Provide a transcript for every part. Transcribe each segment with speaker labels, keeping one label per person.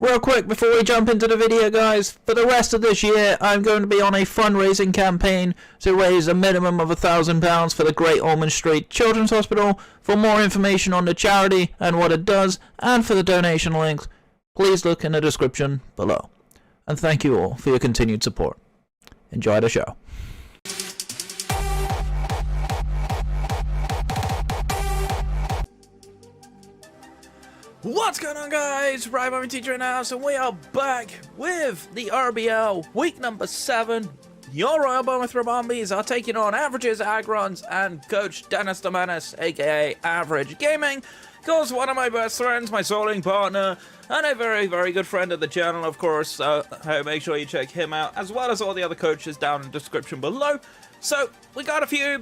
Speaker 1: Real quick before we jump into the video, guys, for the rest of this year I'm going to be on a fundraising campaign to raise a minimum of £1,000 for the Great Ormond Street Children's Hospital. For more information on the charity and what it does, and for the donation links, please look in the description below. And thank you all for your continued support. Enjoy the show. What's going on, guys? Rivalry Teacher in the house, and we are back with the RBL week number 7. Your Royal Bournemouth Bombies are taking on Averages, Aggrons, and Coach Dennis the Menace, aka Average Gaming. Of course, one of my best friends, my soling partner, and a very, very good friend of the channel, of course. So make sure you check him out, as well as all the other coaches down in the description below. So, we got a few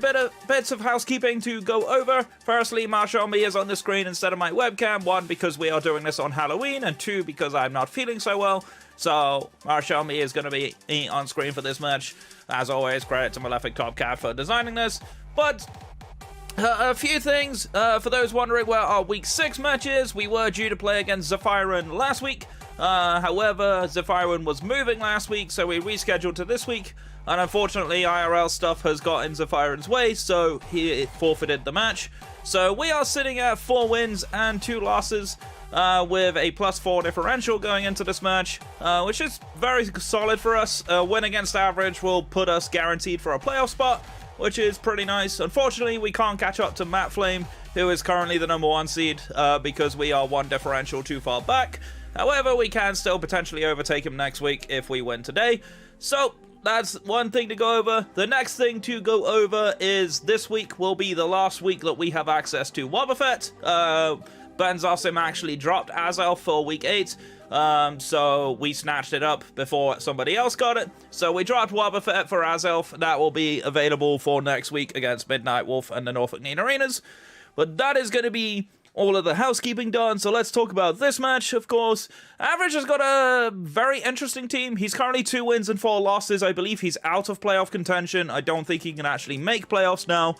Speaker 1: bits of housekeeping to go over. Firstly, Marshall Me is on the screen instead of my webcam. 1, because we are doing this on Halloween, and 2, because I'm not feeling so well. So, Marshall Me is going to be on screen for this match. As always, credit to Malefic Top Cat for designing this. But, a few things. For those wondering where our Week 6 match is, we were due to play against Zephyron last week. However, Zephyron was moving last week, so we rescheduled to this week. And unfortunately, IRL stuff has got in Zephyron's way, so he forfeited the match. So we are sitting at 4 wins and 2 losses, with a +4 differential going into this match, which is very solid for us. A win against Average will put us guaranteed for a playoff spot, which is pretty nice. Unfortunately, we can't catch up to Matt Flame, who is currently the #1 seed, because we are 1 differential too far back. However, we can still potentially overtake him next week if we win today. So that's one thing to go over. The next thing to go over is this week will be the last week that we have access to WOBBUCHAN. Ben Zosim actually dropped Azel for week 8, so we snatched it up before somebody else got it. So we dropped WOBBUCHAN for Azel. That will be available for next week against Midnight Wolf and the Norfolk Neen Arenas. But that is going to be all of the housekeeping done, so let's talk about this match, of course. Average has got a very interesting team. He's currently 2 wins and 4 losses. I believe he's out of playoff contention. I don't think he can actually make playoffs now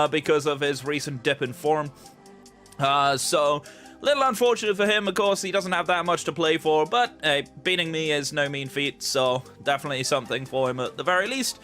Speaker 1: because of his recent dip in form. So, little unfortunate for him, of course. He doesn't have that much to play for, but hey, beating me is no mean feat, so definitely something for him at the very least.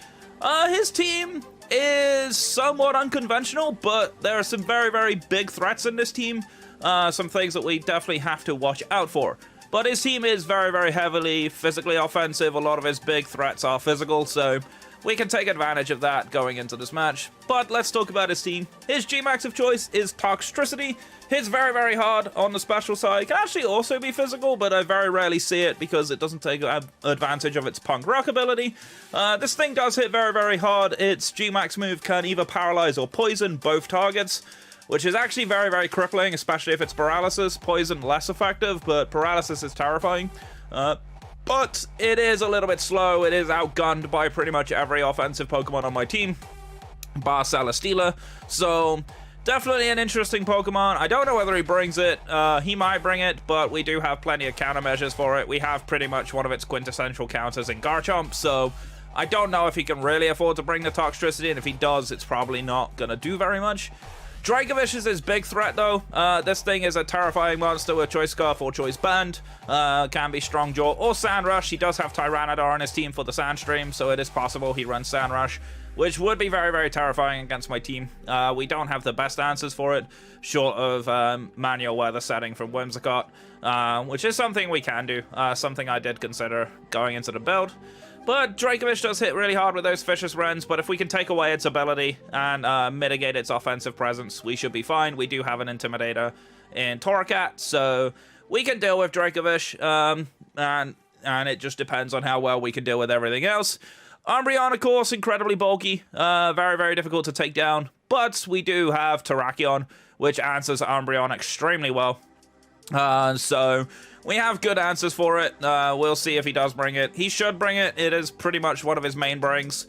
Speaker 1: His team is somewhat unconventional, but there are some very, very big threats in this team. Some things that we definitely have to watch out for. But his team is very, very heavily physically offensive. A lot of his big threats are physical, so we can take advantage of that going into this match. But let's talk about his team. His G-Max of choice is Toxtricity. Hits very, very hard on the special side. Can actually also be physical, but I very rarely see it because it doesn't take advantage of its punk rock ability. This thing does hit very, very hard. Its G-Max move can either paralyze or poison both targets, which is actually very, very crippling, especially if it's paralysis. Poison less effective, but paralysis is terrifying. But it is a little bit slow. It is outgunned by pretty much every offensive Pokemon on my team, bar Celesteela. So definitely an interesting Pokemon. I don't know whether he brings it. He might bring it, but we do have plenty of countermeasures for it. We have pretty much one of its quintessential counters in Garchomp, so I don't know if he can really afford to bring the Toxtricity, and if he does, it's probably not going to do very much. Dracovish is his big threat, though. This thing is a terrifying monster with Choice Scarf or Choice Band. Can be Strong Jaw or Sand Rush. He does have Tyrannodar on his team for the Sand Stream, so it is possible he runs Sand Rush, which would be very, very terrifying against my team. We don't have the best answers for it, short of manual weather setting from Whimsicott, which is something we can do, something I did consider going into the build. But Dracovish does hit really hard with those Vicious Rends, but if we can take away its ability and mitigate its offensive presence, we should be fine. We do have an Intimidator in Torracat, so we can deal with Dracovish, and it just depends on how well we can deal with everything else. Umbreon, of course, incredibly bulky, very, very difficult to take down, but we do have Terrakion, which answers Umbreon extremely well. So we have good answers for it. We'll see if he does bring it. He should bring it. It is pretty much one of his main brings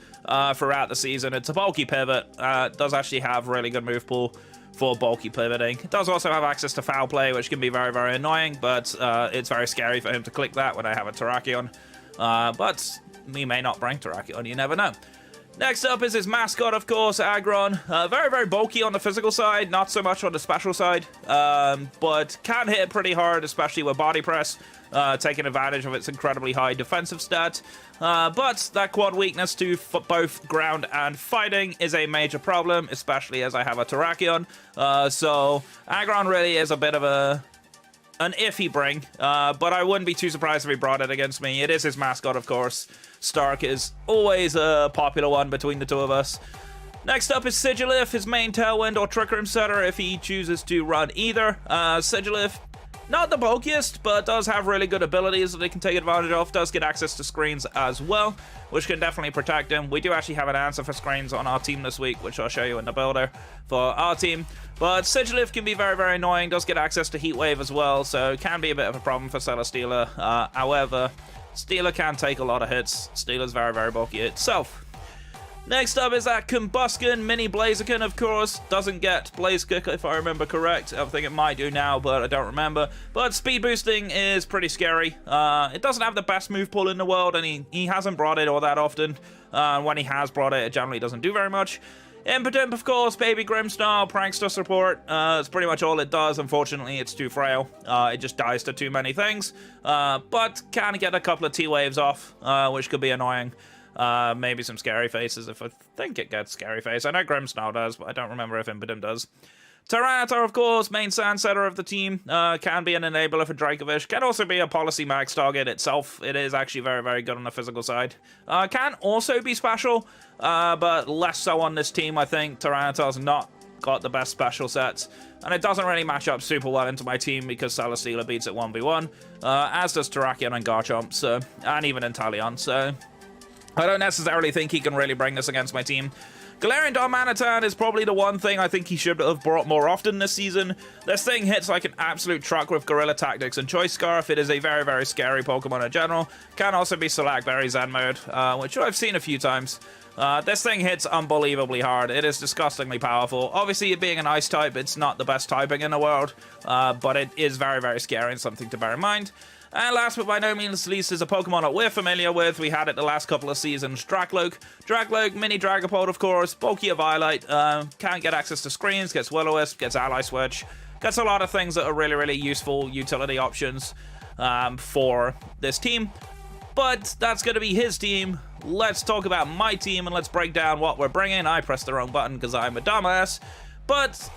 Speaker 1: throughout the season. It's a bulky pivot. It does actually have really good move pool for bulky pivoting. It does also have access to Foul Play, which can be very, very annoying, but it's very scary for him to click that when I have a Terrakion. But we may not bring Terrakion, you never know. Next up is his mascot, of course, Aggron. Very, very bulky on the physical side, not so much on the special side, but can hit pretty hard, especially with body press, taking advantage of its incredibly high defensive stat. But that quad weakness to both ground and fighting is a major problem, especially as I have a Terrakion. So Aggron really is a bit of an iffy bring, but I wouldn't be too surprised if he brought it against me. It is his mascot, of course. Stark is always a popular one between the two of us. Next up is Sigilif, his main Tailwind or Trick Room setter if he chooses to run either. Sigilif, not the bulkiest, but does have really good abilities that they can take advantage of. Does get access to screens as well, which can definitely protect him. We do actually have an answer for screens on our team this week, which I'll show you in the builder for our team. But Sigilif can be very, very annoying. Does get access to Heat Wave as well, so can be a bit of a problem for Celesteela. However, Steela can take a lot of hits. Steela's very, very bulky itself. Next up is that Combusken Mini Blaziken, of course. Doesn't get Blaze Kick if I remember correct. I think it might do now, but I don't remember. But speed boosting is pretty scary. It doesn't have the best move pool in the world, and he hasn't brought it all that often. When he has brought it, it generally doesn't do very much. Impotent, of course, Baby Grimstar, Prankster support. It's pretty much all it does. Unfortunately, it's too frail. It just dies to too many things. But can get a couple of T-Waves off, which could be annoying. Maybe some Scary Faces if I think it gets Scary Face. I know Grimstar does, but I don't remember if Impotent does. Tyranitar, of course, main sand setter of the team, can be an enabler for Dracovish. Can also be a policy max target itself. It is actually very, very good on the physical side. Can also be special, but less so on this team, I think. Tyranitar's not got the best special sets, and it doesn't really match up super well into my team because Celesteela beats it 1v1, as does Terrakion and Garchomp, so, and even Inteleon, so I don't necessarily think he can really bring this against my team. Galarian Darmanitan is probably the one thing I think he should have brought more often this season. This thing hits like an absolute truck with Gorilla Tactics and Choice Scarf. It is a very, very scary Pokemon in general. Can also be Select Berry Zen mode, which I've seen a few times. This thing hits unbelievably hard. It is disgustingly powerful. Obviously, it being an ice type, it's not the best typing in the world, but it is very, very scary and something to bear in mind. And last but by no means least is a Pokemon that we're familiar with. We had it the last couple of seasons, Dracloak. Dracloak, mini Dragapult, of course, bulky Violet, can't get access to screens, gets Will-O-Wisp, gets Ally Switch, gets a lot of things that are really, really useful utility options for this team. But that's going to be his team. Let's talk about my team and let's break down what we're bringing. I pressed the wrong button because I'm a dumbass. But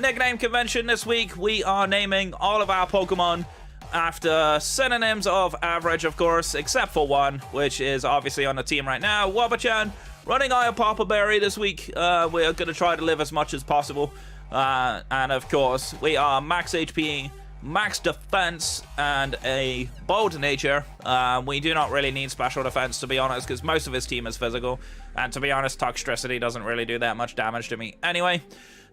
Speaker 1: nickname convention this week, we are naming all of our Pokemon after synonyms of average, of course, except for one, which is obviously on the team right now, WOBBUCHAN. Running Papa Berry this week. We're going to try to live as much as possible. And of course, we are max HP, max defense, and a bold nature. We do not really need special defense, to be honest, because most of his team is physical. And to be honest, Toxtricity doesn't really do that much damage to me anyway.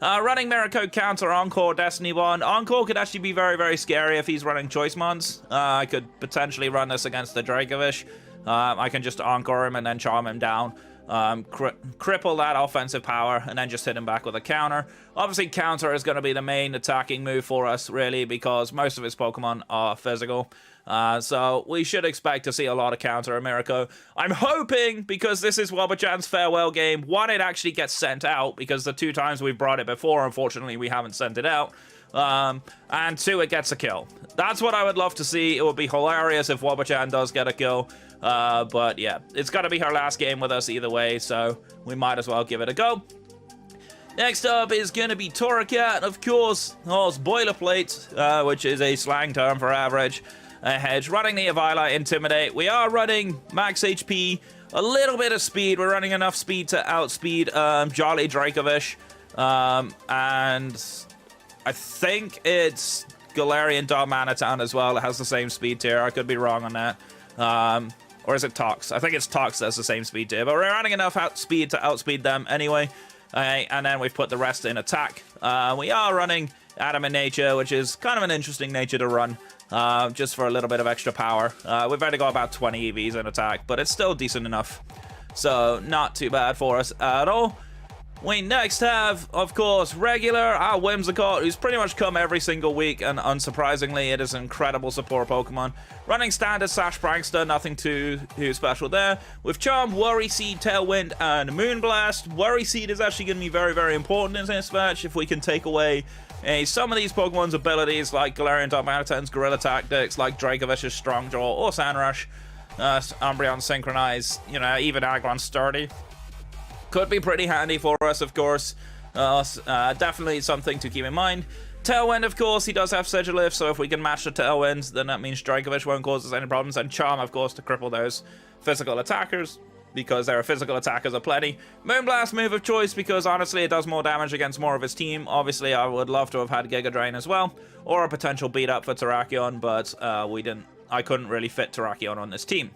Speaker 1: Running Mirror Code counter Encore, Destiny Bond. Encore could actually be very, very scary if he's running Choice Mons. I could potentially run this against the Dracovish. I can just Encore him and then charm him down. Cripple that offensive power and then just hit him back with a counter. Obviously, counter is going to be the main attacking move for us, really, because most of his Pokemon are physical. So we should expect to see a lot of counter Americo. I'm hoping, because this is WOBBUCHAN's farewell game, one, it actually gets sent out, because the 2 times we've brought it before, unfortunately, we haven't sent it out. And 2, it gets a kill. That's what I would love to see. It would be hilarious if WOBBUCHAN does get a kill. But yeah, it's got to be her last game with us either way, so we might as well give it a go. Next up is going to be Torracat, of course. Oh, it's boilerplate, which is a slang term for average. Hedge, running the Violet Intimidate. We are running max HP, a little bit of speed. We're running enough speed to outspeed Jolly Dracovish. And I think it's Galarian Darmanitan as well. It has the same speed tier. I could be wrong on that. Or is it Tox? I think it's Tox that's the same speed tier. But we're running enough speed to outspeed them anyway. And then we've put the rest in attack. We are running Adamant Nature, which is kind of an interesting nature to run. Just for a little bit of extra power. We've only got about 20 EVs in attack, but it's still decent enough. So, not too bad for us at all. We next have, of course, regular, our Whimsicott, who's pretty much come every single week, and unsurprisingly, it is an incredible support Pokemon. Running standard Sash Prankster, nothing too special there. With Charm, Worry Seed, Tailwind, and Moonblast. Worry Seed is actually going to be very, very important in this match if we can take away some of these Pokemon's abilities, like Galarian Darmanitan's Guerrilla Tactics, like Dracovich's Strong Jaw, or Sandrush, Umbreon Synchronize, you know, even Aggrons Sturdy. Could be pretty handy for us, of course. Definitely something to keep in mind. Tailwind, of course, he does have Sigilift, so if we can match the Tailwinds, then that means Dracovich won't cause us any problems. And Charm, of course, to cripple those physical attackers, because there are physical attackers aplenty. Moonblast, move of choice, because honestly, it does more damage against more of his team. Obviously, I would love to have had Giga Drain as well, or a potential beat-up for Terrakion, but I couldn't really fit Terrakion on this team.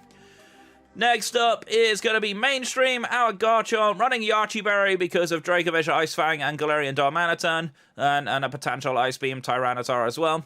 Speaker 1: Next up is going to be mainstream, our Garchomp, running Yachi Berry because of Dracovich, Ice Fang, and Galarian Darmanitan, and a potential Ice Beam Tyranitar as well.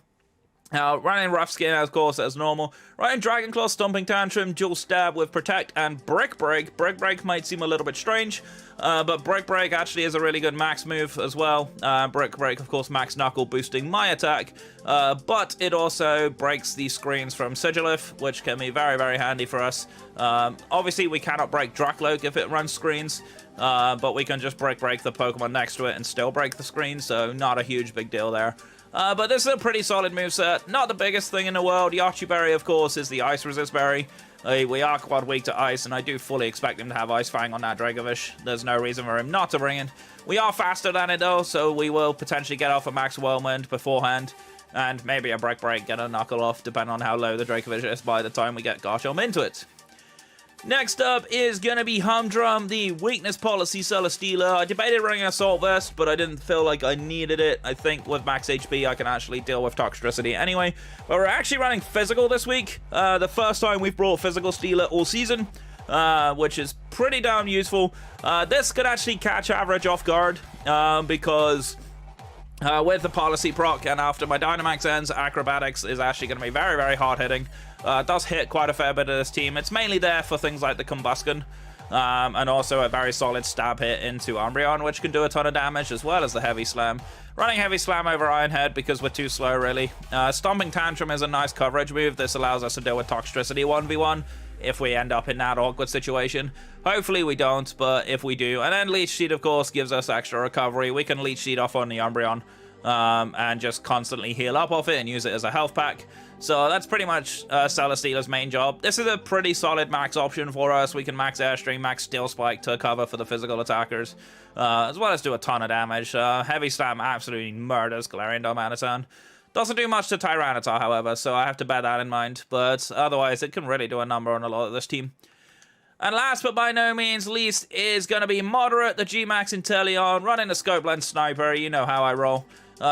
Speaker 1: Running Rough Skin, of course, as normal. Running Dragon Claw, Stomping Tantrum, Dual Stab with Protect, and Brick Break. Brick Break might seem a little bit strange, but Brick Break actually is a really good max move as well. Brick Break, of course, Max Knuckle, boosting my attack, but it also breaks the screens from Sigilift, which can be very, very handy for us. Obviously, we cannot break Dracloak if it runs screens, but we can just break the Pokemon next to it and still break the screen, so not a huge big deal there. But this is a pretty solid moveset. Not the biggest thing in the world. Yachi Berry, of course, is the Ice Resist Berry. We are quite weak to Ice, and I do fully expect him to have Ice Fang on that Dragovich. There's no reason for him not to bring it. We are faster than it, though, so we will potentially get off a Max Whirlwind beforehand, and maybe a Brick Break, get a Knuckle off, depending on how low the Dragovich is by the time we get Garchomp into it. Next up is going to be Humdrum, the Weakness Policy Celesteela. I debated running Assault Vest, but I didn't feel like I needed it. I think with max HP, I can actually deal with Toxtricity anyway. But we're actually running Physical this week. The first time we've brought Physical Stealer all season, which is pretty damn useful. This could actually catch Average off guard, because with the Policy proc and after my Dynamax ends, Acrobatics is actually going to be very, very hard-hitting. Does hit quite a fair bit of this team. It's mainly there for things like the Combustion, and also a very solid stab hit into Umbreon, which can do a ton of damage, as well as the Heavy Slam. Running Heavy Slam over Iron Head because we're too slow, really. Stomping Tantrum is a nice coverage move. This allows us to deal with Toxtricity 1v1 if we end up in that awkward situation. Hopefully we don't, but if we do. And then Leech Seed, of course, gives us extra recovery. We can Leech Seed off on the Umbreon, and just constantly heal up off it and use it as a health pack. So that's pretty much Celesteela's main job. This is a pretty solid max option for us. We can max Airstream, max Steel Spike to cover for the physical attackers, as well as do a ton of damage. Heavy Slam absolutely murders Galarian Darmanitan. Doesn't do much to Tyranitar, however, so I have to bear that in mind. But otherwise, it can really do a number on a lot of this team. And last but by no means least is going to be Moderate, the G-Max Inteleon, running the Scope Lens Sniper. You know how I roll.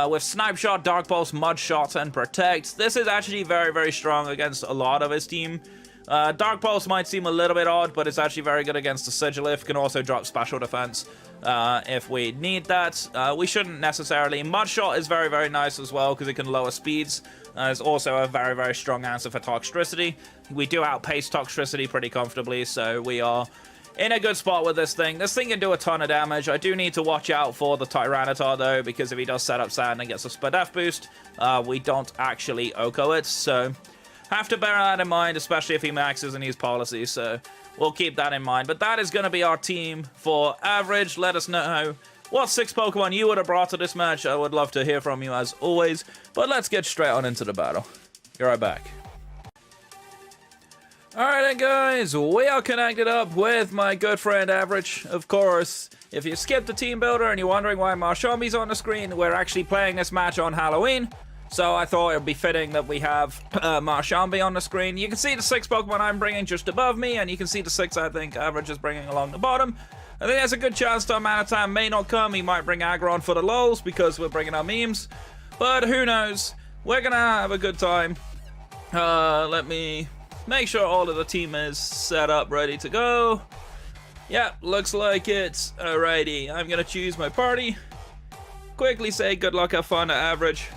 Speaker 1: With Snipe Shot, Dark Pulse, Mud Shot, and Protect. This is actually very, very strong against a lot of his team. Dark Pulse might seem a little bit odd, but it's actually very good against the Sigilift. Can also drop Special Defense if we need that. We shouldn't necessarily. Mud Shot is very, very nice as well because it can lower speeds. It's also a very, very strong answer for Toxtricity. We do outpace Toxtricity pretty comfortably, so we are in a good spot with this thing. This thing can do a ton of damage. I do need to watch out for the Tyranitar, though, because if he does set up Sand and gets a Spadef boost, we don't actually Oko it, so have to bear that in mind, especially if he maxes and uses Policy, so we'll keep that in mind. But that is going to be our team for average. Let us know what 6 Pokemon you would have brought to this match. I would love to hear from you, as always, but let's get straight on into the battle. Be right back. Alright then guys, we are connected up with my good friend Average. Of course, if you skipped the team builder and you're wondering why Marshambi's on the screen, we're actually playing this match on Halloween. So I thought it would be fitting that we have Marshambi on the screen. You can see the 6 Pokemon I'm bringing just above me, and you can see the 6 I think Average is bringing along the bottom. I think there's a good chance Darmanitan may not come. He might bring Aggron for the lols because we're bringing our memes. But who knows? We're gonna have a good time. Let me make sure all of the team is set up, ready to go. Yeah, looks like it. Alrighty, I'm gonna choose my party. Quickly say good luck, have fun to Average.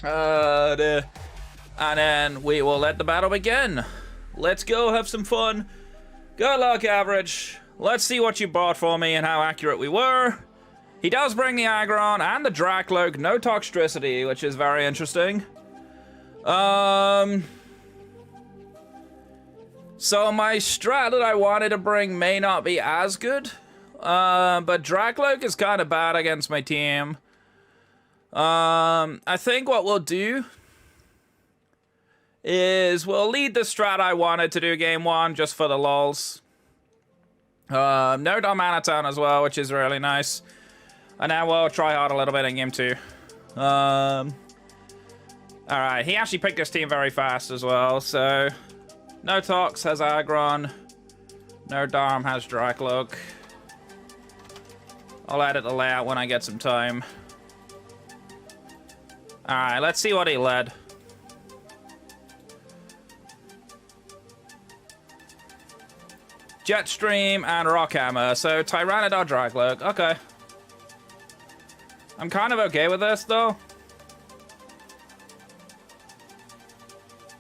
Speaker 1: And then we will let the battle begin. Let's go, have some fun. Good luck, Average. let's see what you bought for me and how accurate we were. He does bring the Aggron and the Dracloak, no Toxtricity, which is very interesting. So my strat that I wanted to bring may not be as good. But Dracloak is kind of bad against my team. I think what we'll do is we'll lead the strat I wanted to do game 1 just for the lulz. No Darmanitan as well, which is really nice. And then we'll try hard a little bit in game 2. Alright, he actually picked his team very fast as well, so... No Tox has Aggron. No Darm has Dracloak. I'll edit the layout when I get some time. Alright, let's see what he led. Jetstream and Rockhammer, so Tyrannodar Dracloak, okay. I'm kind of okay with this, though.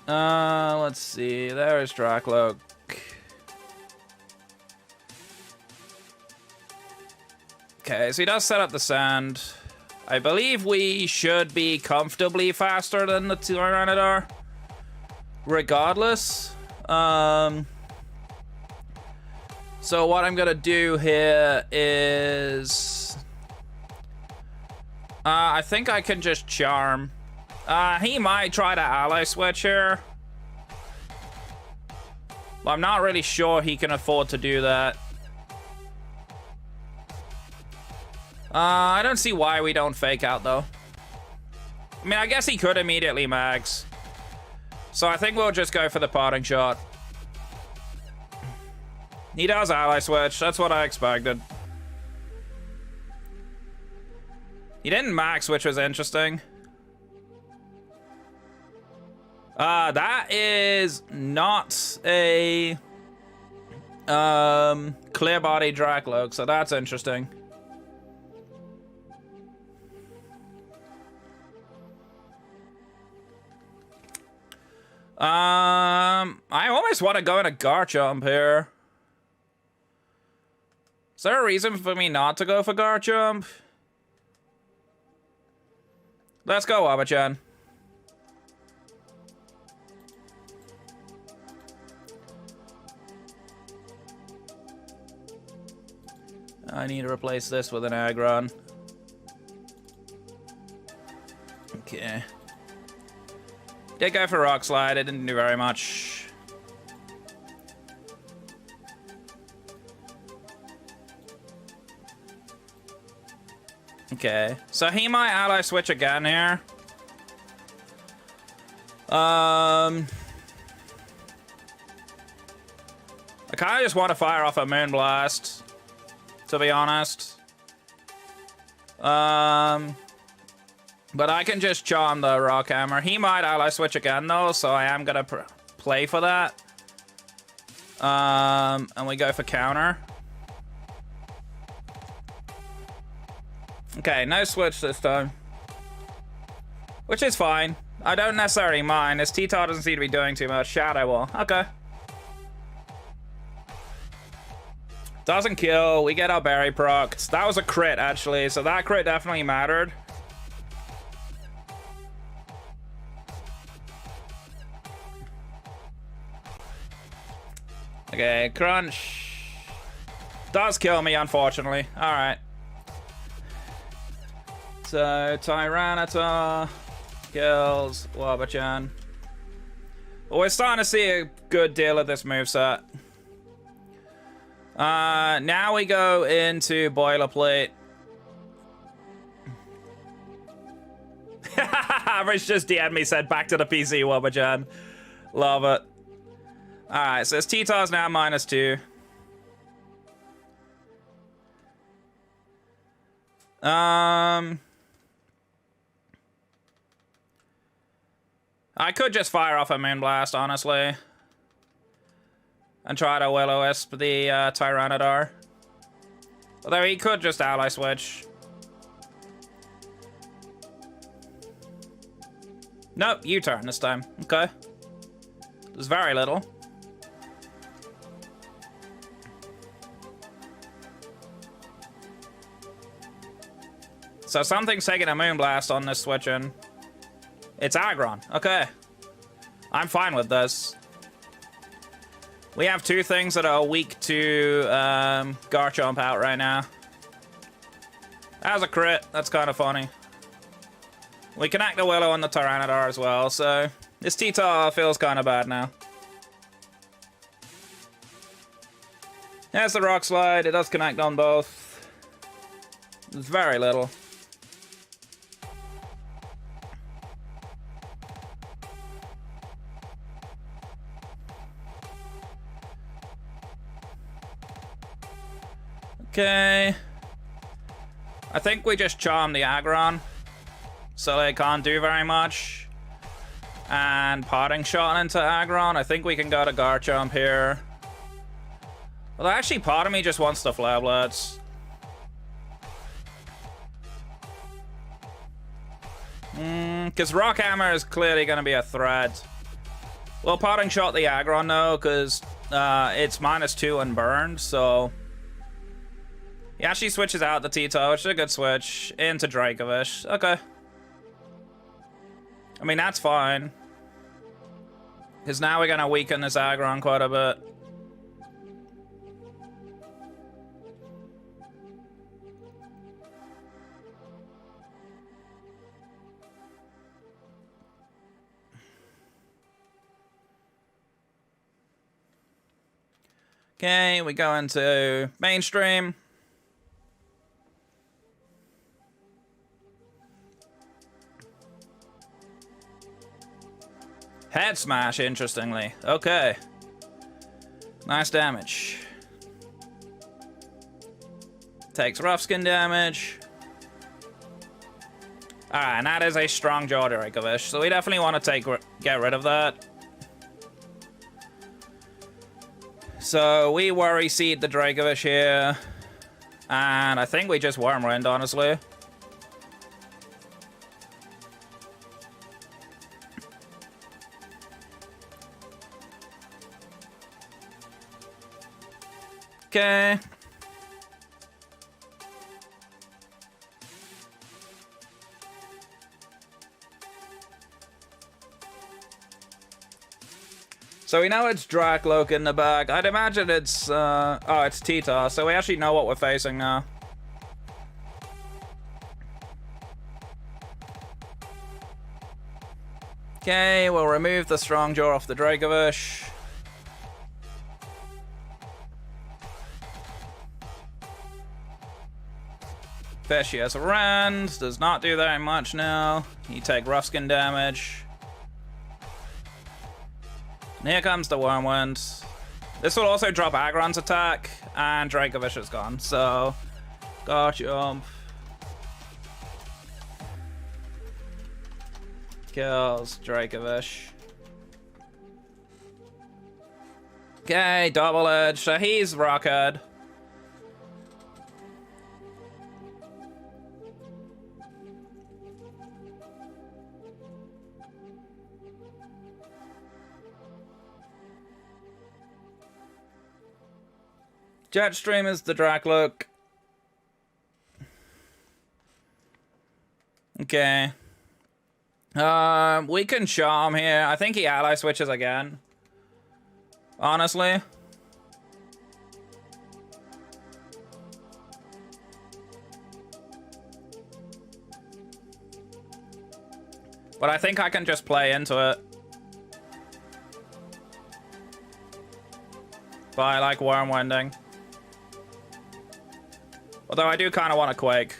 Speaker 1: Let's see, there's Dracloak. Okay, so he does set up the sand. I believe we should be comfortably faster than the Tyrannodar. Regardless. So what I'm gonna do here is... I think I can just charm. He might try to ally switch here. But I'm not really sure he can afford to do that. I don't see why we don't fake out, though. I mean, I guess he could immediately max. So I think we'll just go for the parting shot. He does ally switch. That's what I expected. He didn't max, which was interesting. That is not a clear body Dracloak, so that's interesting. I almost want to go in a Garchomp here. Is there a reason for me not to go for Garchomp? Let's go, WOBBUCHAN. I need to replace this with an Aggron. Okay. Did go for Rock Slide, it didn't do very much. Okay, so he might ally switch again here. I kind of just want to fire off a Moonblast, to be honest. But I can just charm the Rockhammer. He might ally switch again, though, so I am gonna play for that. And we go for counter. Okay, no switch this time. Which is fine. I don't necessarily mind. His T-Tar doesn't seem to be doing too much. Shadow Wall. Okay. Doesn't kill. We get our berry proc. That was a crit, actually, so that crit definitely mattered. Okay, crunch. Does kill me, unfortunately. Alright. So, Tyranitar kills WOBBUCHAN. Well, we're starting to see a good deal of this moveset. Now we go into Boilerplate. Average just DM'd me, said back to the PC, WOBBUCHAN. Love it. Alright, so his T-Tar's now -2. I could just fire off a Moonblast, honestly. And try to Will-O-Wisp the Tyrannodar. Although he could just ally switch. Nope, U-turn this time. Okay. There's very little. So something's taking a Moonblast on this switch-in. It's Aggron. Okay. I'm fine with this. We have two things that are weak to Garchomp out right now. That was a crit. That's kind of funny. We can act the Willow on the Tyranitar as well, so this T-Tar feels kind of bad now. There's the Rock Slide. It does connect on both. It's very little. Okay. I think we just charm the Aggron, so they can't do very much. And Parting Shot into Aggron. I think we can go to Garchomp here. Well, actually, part of me just wants the Flare Blitz. Because Rock Hammer is clearly going to be a threat. We'll Parting Shot the Aggron, though, because it's -2 and burned, so... He actually switches out the T-Tar, which is a good switch, into Dracovish. Okay. I mean, that's fine. Because now we're going to weaken this Aggron quite a bit. Okay, we go into mainstream. Head Smash, interestingly. Okay. Nice damage. Takes Rough Skin damage. Alright, and that is a strong Jaw Dracovish, so we definitely want to get rid of that. So we Worry Seed the Dracovish here. And I think we just Worm Wind, honestly. Okay. So we know it's Dracloak in the back. I'd imagine it's, oh, it's T-Tar, so we actually know what we're facing now. Okay, we'll remove the Strong Jaw off the Dracovish. Fishy as a Rand, does not do very much now. You take Rough Skin damage. And here comes the Wormwind. This will also drop Aggron's attack, and Dracovish is gone, so... Garchomp. Kills Dracovish. Okay, Double Edge, so he's Rockhead. Jetstream is the Dracloak. Okay. We can Charm here. I think he ally switches again. Honestly. But I think I can just play into it. By, like, Wormwinding. Although I do kind of want to Quake.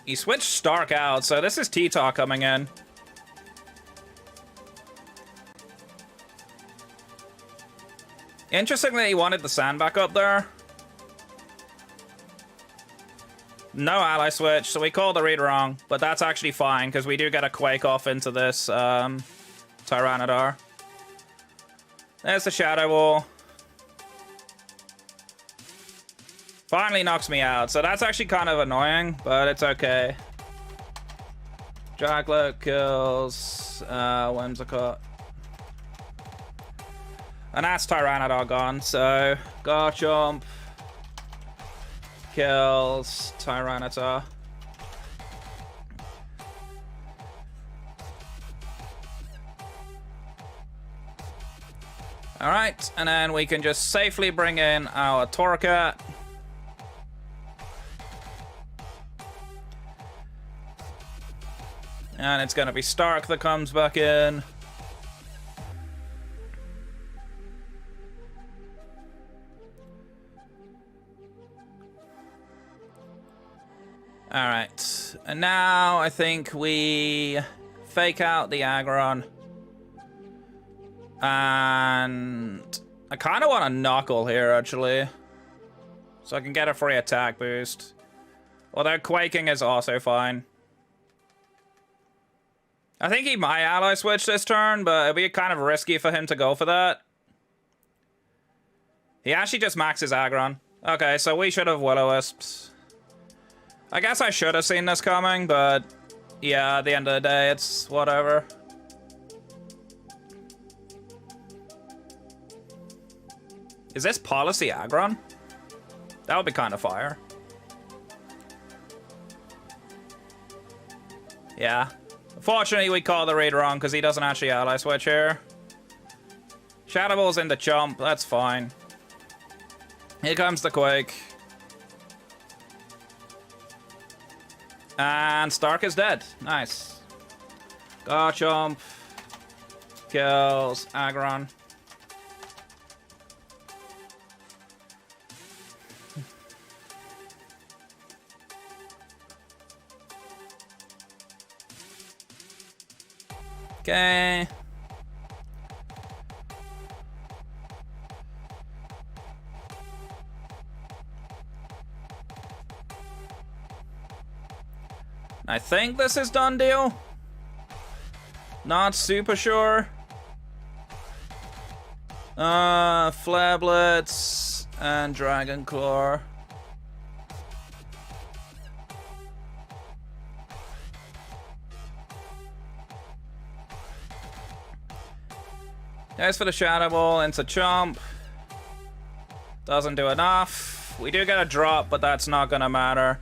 Speaker 1: He switched Stark out, so this is T-Tar coming in. Interestingly, he wanted the Sand back up there. No ally switch, so we called the read wrong. But that's actually fine, because we do get a Quake off into this Tyranitar. There's the Shadow Wall. Finally knocks me out, so that's actually kind of annoying, but it's okay. Dracloak kills Whimsicott. And that's Tyranitar gone, so Garchomp kills Tyranitar. Alright, and then we can just safely bring in our Torracat. And it's going to be Stark that comes back in. Alright, and now I think we fake out the Aggron. And I kind of want a Knuckle here, actually. So I can get a free attack boost. Although Quaking is also fine. I think he might ally switch this turn, but it'd be kind of risky for him to go for that. He actually just maxes Aggron. Okay, so we should have Will-O-Wisps. I guess I should have seen this coming, but yeah, at the end of the day, it's whatever. Is this Policy Aggron? That would be kind of fire. Yeah. Unfortunately, we called the read wrong because he doesn't actually ally switch here. Shadow Ball's in the chump. That's fine. Here comes the Quake. And Stark is dead. Nice. Garchomp. Kills Aggron. Okay. I think this is done deal. Not super sure. Flare Blitz and Dragon Claw. Goes for the Shadow Ball into Chomp. Doesn't do enough. We do get a drop, but that's not gonna matter.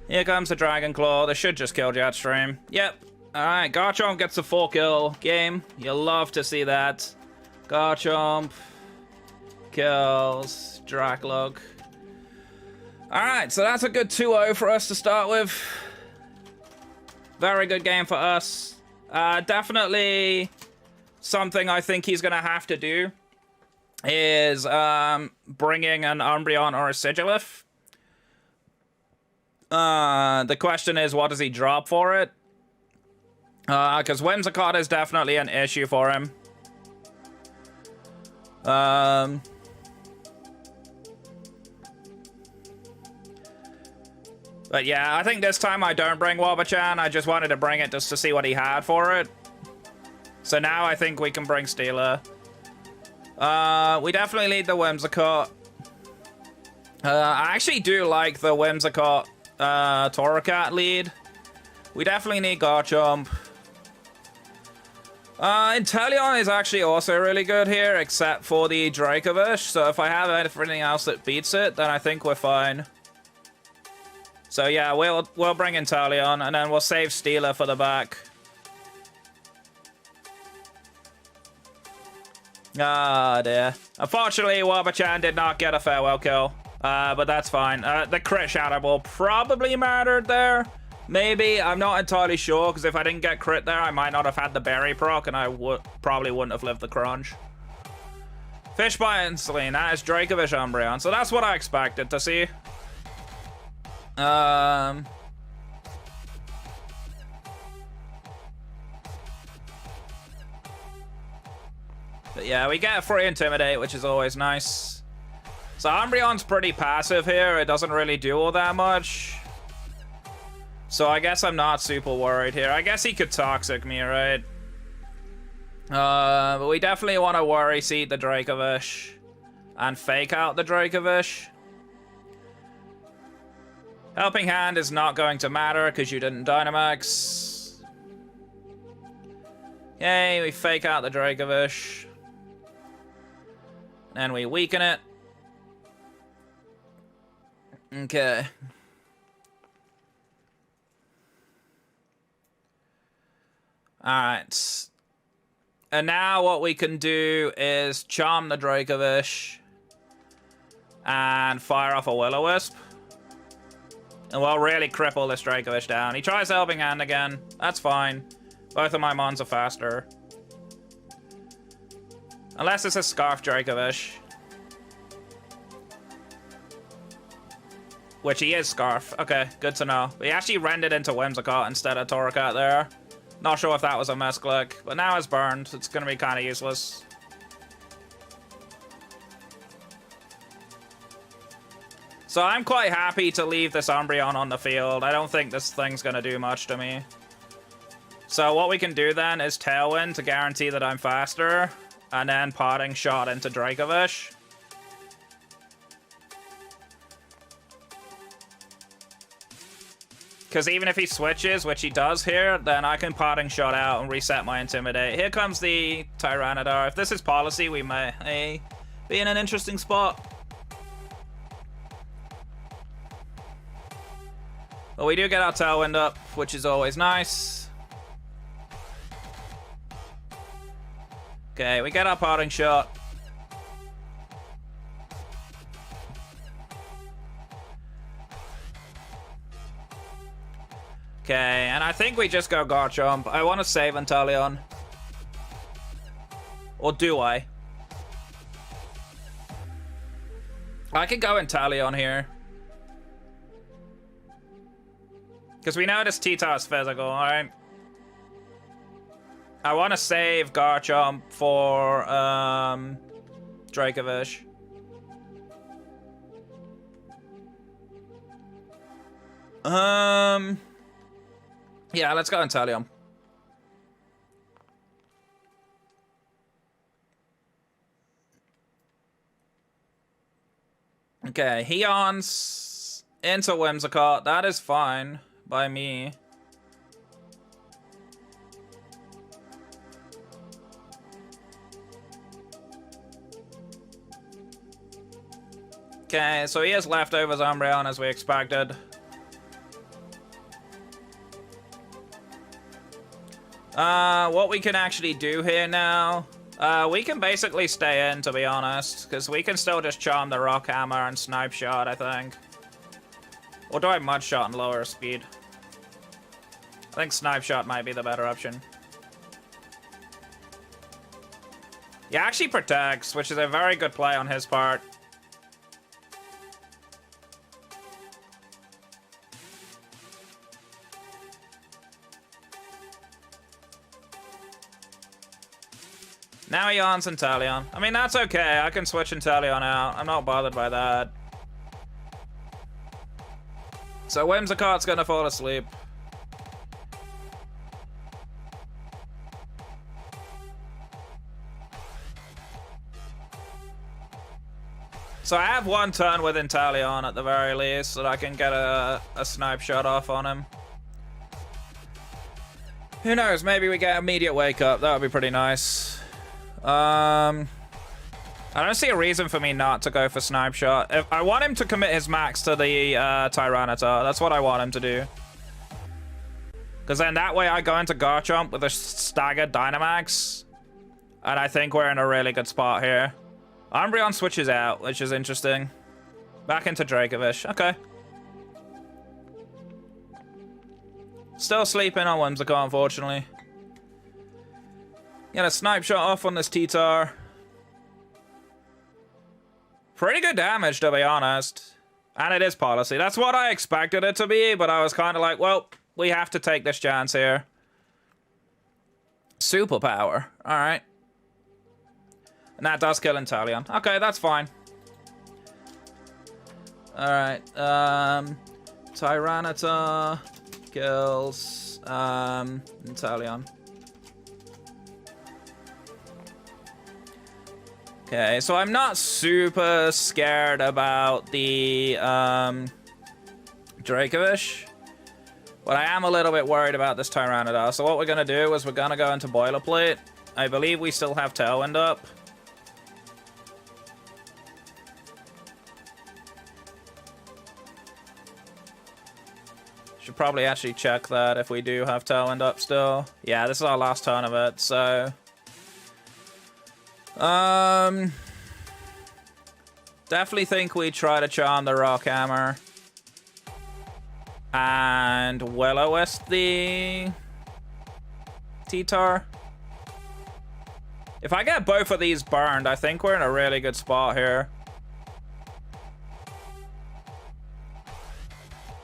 Speaker 1: Here comes the Dragon Claw. This should just kill Jetstream. Yep. Alright, Garchomp gets a 4-kill game. You'll love to see that. Garchomp kills Draclog. Alright, so that's a good 2-0 for us to start with. Very good game for us. Definitely something I think he's going to have to do is bringing an Umbreon or a Sigilif. The question is, what does he drop for it? Because Whimsicott is definitely an issue for him. But yeah, I think this time I don't bring WOBBUCHAN. I just wanted to bring it just to see what he had for it. So now I think we can bring Steeler. We definitely need the Whimsicott. I actually do like the Whimsicott Torracat lead. We definitely need Garchomp. Inteleon is actually also really good here, except for the Dracovish. So if I have everything else that beats it, then I think we're fine. So yeah, we'll bring Inteleon, and then we'll save Steeler for the back. Ah, dear. Unfortunately, WOBBUCHAN did not get a farewell kill. But that's fine. The crit Shadow Ball probably mattered there. Maybe. I'm not entirely sure, because if I didn't get crit there, I might not have had the berry proc, and I probably wouldn't have lived the crunch. Fish by instantly. That is Dracovish Umbreon. So that's what I expected to see. But yeah, we get a free Intimidate, which is always nice. So Umbreon's pretty passive here. It doesn't really do all that much. So I guess I'm not super worried here. I guess he could Toxic me, right? But we definitely want to Worry Seed the Dracovish. And Fake out the Dracovish. Helping Hand is not going to matter because you didn't Dynamax. Yay, we Fake out the Dracovish. And we weaken it. Okay. Alright. And now what we can do is charm the Dracovish and fire off a Will-O-Wisp. And we'll really cripple this Dracovish down. He tries Helping Hand again. That's fine. Both of my mons are faster. Unless it's a Scarf Dracovish. Which he is Scarf. Okay, good to know. But he actually rendered into Whimsicott instead of Torracat there. Not sure if that was a misclick. But now it's burned. It's going to be kind of useless. So I'm quite happy to leave this Umbreon on the field. I don't think this thing's going to do much to me. So what we can do then is Tailwind to guarantee that I'm faster. And then Parting Shot into Dracovish. Because even if he switches, which he does here, then I can Parting Shot out and reset my Intimidate. Here comes the Tyranitar. If this is policy, we may be in an interesting spot. But we do get our Tailwind up, which is always nice. Okay, we get our Parting Shot. Okay, and I think we just go Garchomp. I want to save Inteleon. Or do I? I could go Inteleon here. Because we know this T-Tar is physical, alright? I want to save Garchomp for Dracovish. Yeah, let's go Inteleon. Okay, Heon's into Whimsicott. That is fine by me. Okay, so he has leftovers Umbreon as we expected. What we can actually do here now, we can basically stay in, to be honest, because we can still just charm the Rock Hammer and Snipe Shot, I think. Or do I Mud Shot and lower speed? I think Snipe Shot might be the better option. He actually protects, which is a very good play on his part. Now he ons Inteleon. I mean, that's okay. I can switch Inteleon out. I'm not bothered by that. So Whimsicott's gonna fall asleep. So I have one turn with Inteleon at the very least, so that I can get a Snipe Shot off on him. Who knows? Maybe we get immediate wake up. That would be pretty nice. I don't see a reason for me not to go for Snipe Shot. If I want him to commit his max to the Tyranitar. That's what I want him to do. Because then that way I go into Garchomp with a staggered Dynamax. And I think we're in a really good spot here. Umbreon switches out, which is interesting. Back into Dracovish. Okay. Still sleeping on Whimsicott, unfortunately. Get a Snipe Shot off on this T-Tar. Pretty good damage, to be honest. And it is policy. That's what I expected it to be, but I was kind of like, well, we have to take this chance here. Superpower. Alright. And that does kill Inteleon. Okay, that's fine. Alright. Tyranitar kills Inteleon. Okay, so I'm not super scared about the Dracovish, but I am a little bit worried about this Tyranitar. So what we're gonna do is we're gonna go into Boilerplate. I believe we still have Tailwind up. probably actually check that if we do have Tailwind up still. Yeah, this is our last turn of it, so... Definitely think we try to charm the Rock Hammer. And Will-O-Wisp the... T-Tar. If I get both of these burned, I think we're in a really good spot here.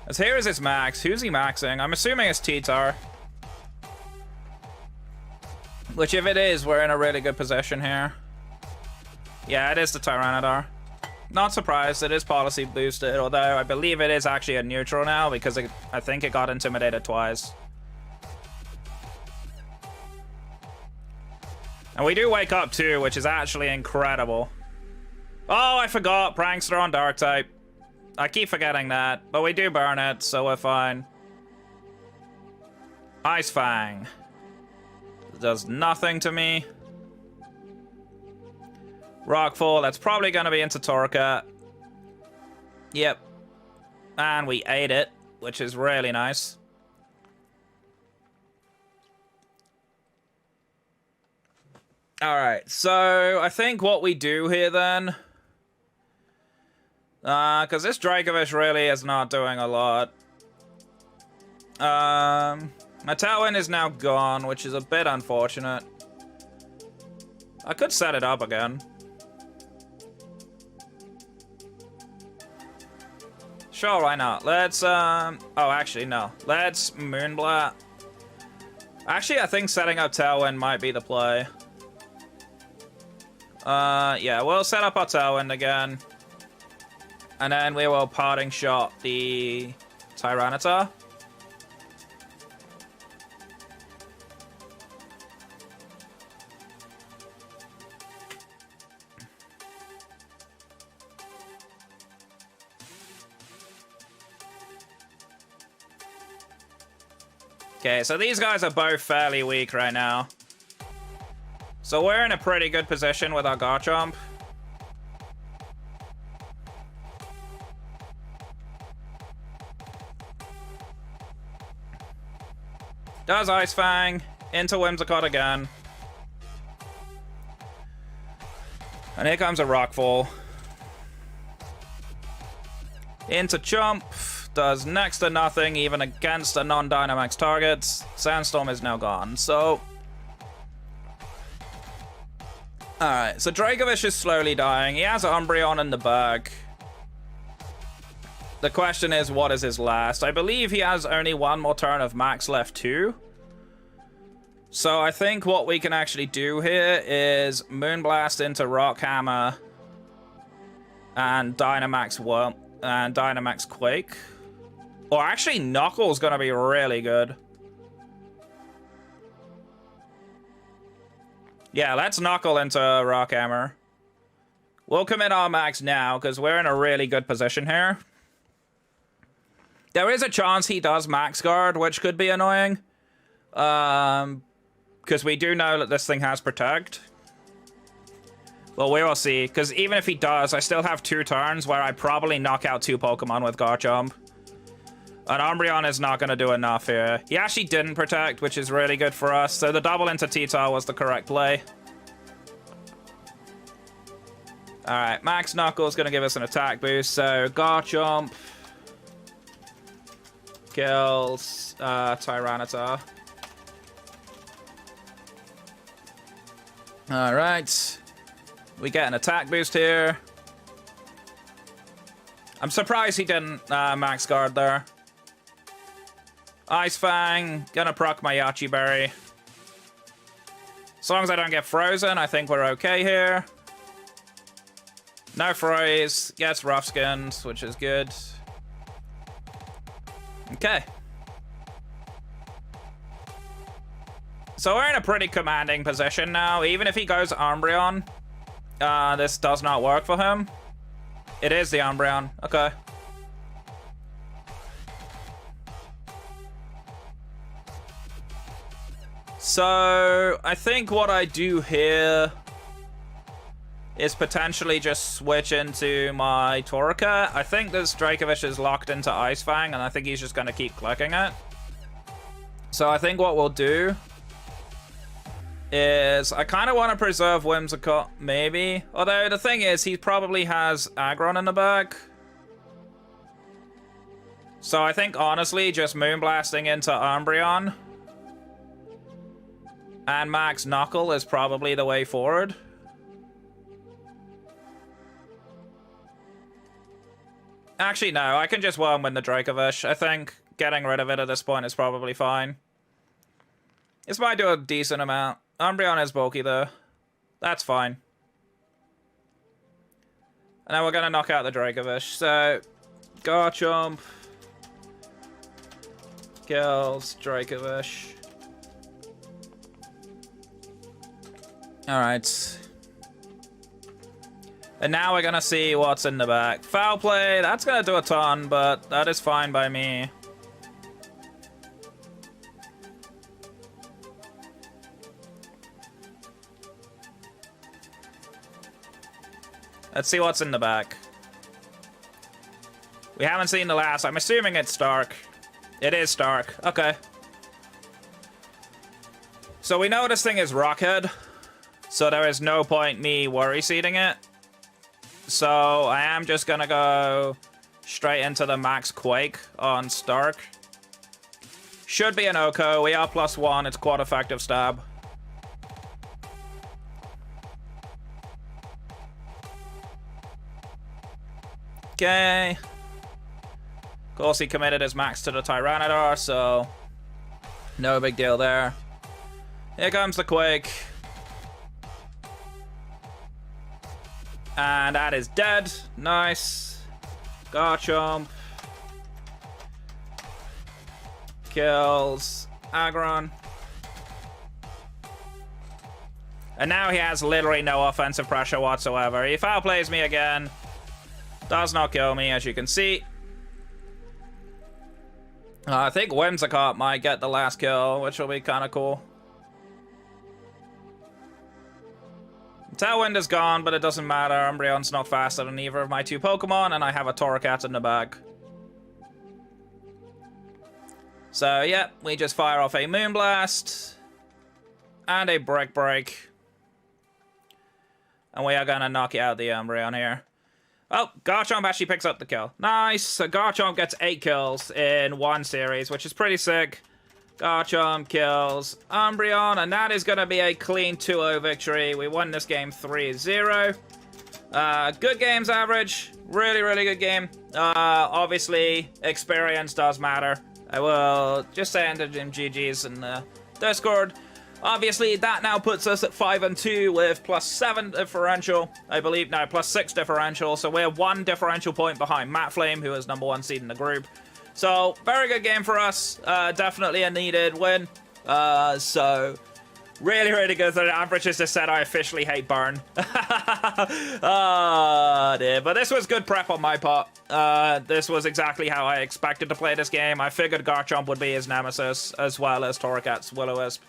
Speaker 1: As here is his max. Who's he maxing? I'm assuming it's T-Tar. Which, if it is, we're in a really good position here. Yeah, it is the Tyranitar. Not surprised, it is policy boosted, although I believe it is actually a neutral now because I think it got intimidated twice. And we do wake up too, which is actually incredible. Oh, I forgot, Prankster on Dark type. I keep forgetting that, but we do burn it, so we're fine. Ice Fang. Does nothing to me. Rockfall, that's probably going to be into Torka. Yep. And we ate it, which is really nice. Alright, so I think what we do here then... because this Dracovish really is not doing a lot. My Tailwind is now gone, which is a bit unfortunate. I could set it up again. Sure, why not? Let's, oh, actually, no. Let's Moonblast. Actually, I think setting up Tailwind might be the play. Yeah, we'll set up our Tailwind again. And then we will Parting Shot the Tyranitar. Okay, so these guys are both fairly weak right now. So we're in a pretty good position with our Garchomp. Does Ice Fang into Whimsicott again. And here comes a Rockfall. Into Chomp. Does next to nothing, even against a non-Dynamax target. Sandstorm is now gone, so... Alright, so Dracovish is slowly dying. He has Umbreon in the bag. The question is, what is his last? I believe he has only one more turn of max left too. So I think what we can actually do here is Moonblast into Rock Hammer and Dynamax Quake. Or actually, Knuckle's gonna be really good. Yeah, let's Knuckle into Rock Hammer. We'll commit our max now, because we're in a really good position here. There is a chance he does Max Guard, which could be annoying. Because we do know that this thing has Protect. Well, we will see, because even if he does, I still have 2 turns where I probably knock out 2 Pokemon with Garchomp. And Umbreon is not going to do enough here. He actually didn't Protect, which is really good for us. So the double into T-Tar was the correct play. Alright, Max Knuckle is going to give us an attack boost. So Garchomp kills Tyranitar. Alright. We get an attack boost here. I'm surprised he didn't Max Guard there. Ice Fang, gonna proc my Yachi Berry. As long as I don't get frozen, I think we're okay here. No freeze, gets rough skinned, which is good. Okay. So we're in a pretty commanding position now. Even if he goes Umbreon, this does not work for him. It is the Umbreon, okay. So, I think what I do here is potentially just switch into my Torka. I think this Dracovish is locked into Ice Fang, and I think he's just going to keep clicking it. So I think what we'll do is I kind of want to preserve Whimsicott, maybe. Although the thing is, he probably has Aggron in the bag. So I think, honestly, just Moonblasting into Umbreon and Max Knuckle is probably the way forward. Actually, no, I can just win the Dracovish. I think getting rid of it at this point is probably fine. This might do a decent amount. Umbreon is bulky, though. That's fine. And now we're going to knock out the Dracovish. So, Garchomp kills Dracovish. Alright. And now we're gonna see what's in the back. Foul play, that's gonna do a ton, but that is fine by me. Let's see what's in the back. We haven't seen the last. I'm assuming it's Stark. It is Stark. Okay. So we know this thing is Rockhead. So there is no point me worry seeding it. So I am just gonna go straight into the Max Quake on Stark. Should be an Oko. We are +1. It's quad effective stab. Okay. Of course, he committed his max to the Tyranitar, so no big deal there. Here comes the Quake. And that is dead. Nice. Garchomp. Kills Aggron. And now he has literally no offensive pressure whatsoever. He foul plays me again. Does not kill me, as you can see. I think Whimsicott might get the last kill, which will be kind of cool. Tailwind is gone, but it doesn't matter. Umbreon's not faster than either of my two Pokemon, and I have a Torracat in the bag. So, yeah, we just fire off a Moonblast and a Brick Break. And we are going to knock out the Umbreon here. Oh, Garchomp actually picks up the kill. Nice. So Garchomp gets 8 kills in one series, which is pretty sick. Garchomp kills Umbreon, and that is going to be a clean 2-0 victory. We won this game 3-0. Good games average. Really, really good game. Obviously, experience does matter. I will just say enter GG's in the Discord. Obviously, that now puts us at 5-2 with +7 differential. I believe, no, +6 differential. So we're 1 differential point behind Matt Flame, who is #1 seed in the group. So, very good game for us. Definitely a needed win. So, really, really good. The average just said I officially hate Burn. Oh, dear. But this was good prep on my part. This was exactly how I expected to play this game. I figured Garchomp would be his nemesis, as well as Torracat's Will-O-Wisp.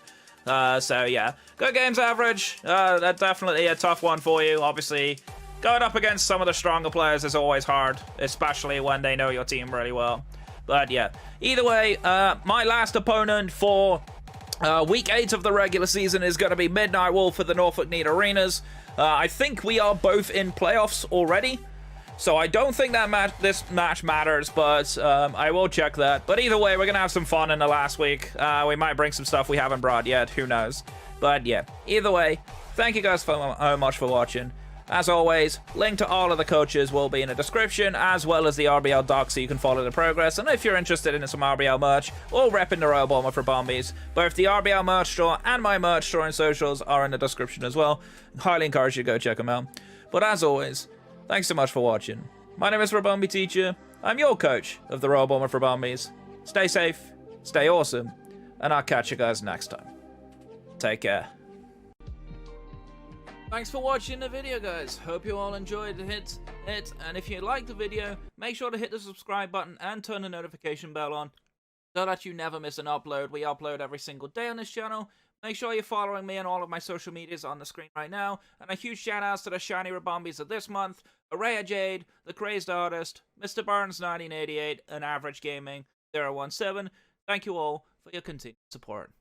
Speaker 1: So, yeah. Good games average. That's definitely a tough one for you. Obviously, going up against some of the stronger players is always hard, especially when they know your team really well. But yeah, either way, my last opponent for Week 8 of the regular season is going to be Midnight Wolf for the Norfolk Need Arenas. I think we are both in playoffs already, so I don't think that this match matters, but I will check that. But either way, we're going to have some fun in the last week. We might bring some stuff we haven't brought yet, who knows. But yeah, either way, thank you guys so much for watching. As always, link to all of the coaches will be in the description, as well as the RBL doc, so you can follow the progress. And if you're interested in some RBL merch, or repping the Royal Bomber for Bombies, both the RBL merch store and my merch store and socials are in the description as well. Highly encourage you to go check them out. But as always, thanks so much for watching. My name is Robombi Teacher. I'm your coach of the Royal Bomber for Bombies. Stay safe, stay awesome, and I'll catch you guys next time. Take care. Thanks for watching the video, guys. Hope you all enjoyed it. And if you liked the video, make sure to hit the subscribe button and turn the notification bell on so that you never miss an upload. We upload every single day on this channel, Make sure you're following me on all of my social medias on the screen right now, and a huge shout out to the shiny Rabombies of this month, Araya Jade, The Crazed Artist, Mr. Burns 1988, and Average Gaming 017. Thank you all for your continued support.